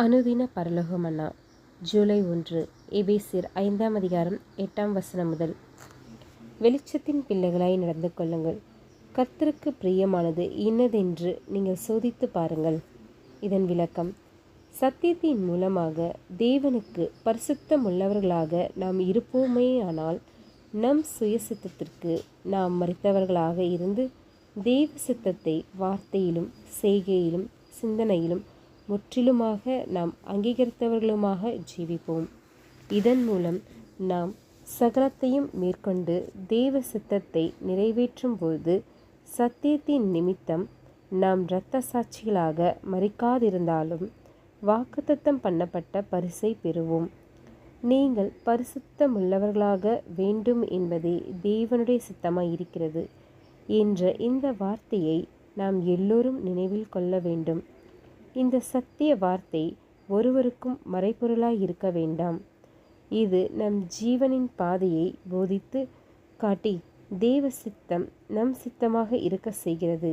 அனுதின பரலோக மன்னா ஜூலை 1 எபேசியர் 5ஆம் அதிகாரம் 8ஆம் வசனம் முதல். வெளிச்சத்தின் பிள்ளைகளாய் நடந்து கொள்ளுங்கள். கர்த்தருக்கு பிரியமானது இன்னதென்று நீங்கள் சோதித்து பாருங்கள். இதன் விளக்கம்: சத்தியத்தின் மூலமாக தேவனுக்கு பரிசுத்தமுள்ளவர்களாக நாம் இருப்போமேயானால் நம் சுயசித்தத்திற்கு நாம் மரித்தவர்களாக இருந்து தேவ சித்தத்தை வார்த்தையிலும் செய்கையிலும் சிந்தனையிலும் முற்றிலுமாக நாம் அங்கீகரித்தவர்களுமாக ஜீவிப்போம். இதன் மூலம் நாம் சகலத்தையும் மேற்கொண்டு தேவ சித்தத்தை நிறைவேற்றும் போது சத்தியத்தின் நிமித்தம் நாம் இரத்த சாட்சிகளாக மரிக்காதிருந்தாலும் வாக்குத்தத்தம் பண்ணப்பட்ட பரிசை பெறுவோம். நீங்கள் பரிசுத்தமுள்ளவர்களாக வேண்டும் என்பதே தேவனுடைய சித்தமாய் இருக்கிறது என்ற இந்த வார்த்தையை நாம் எல்லோரும் நினைவில் கொள்ள வேண்டும். இந்த சத்திய வார்த்தை ஒருவருக்கும் மறைபொருளாய் இருக்க வேண்டாம். இது நம் ஜீவனின் பாதையை போதித்து காட்டி தேவ சித்தம் நம் சித்தமாக இருக்க செய்கிறது.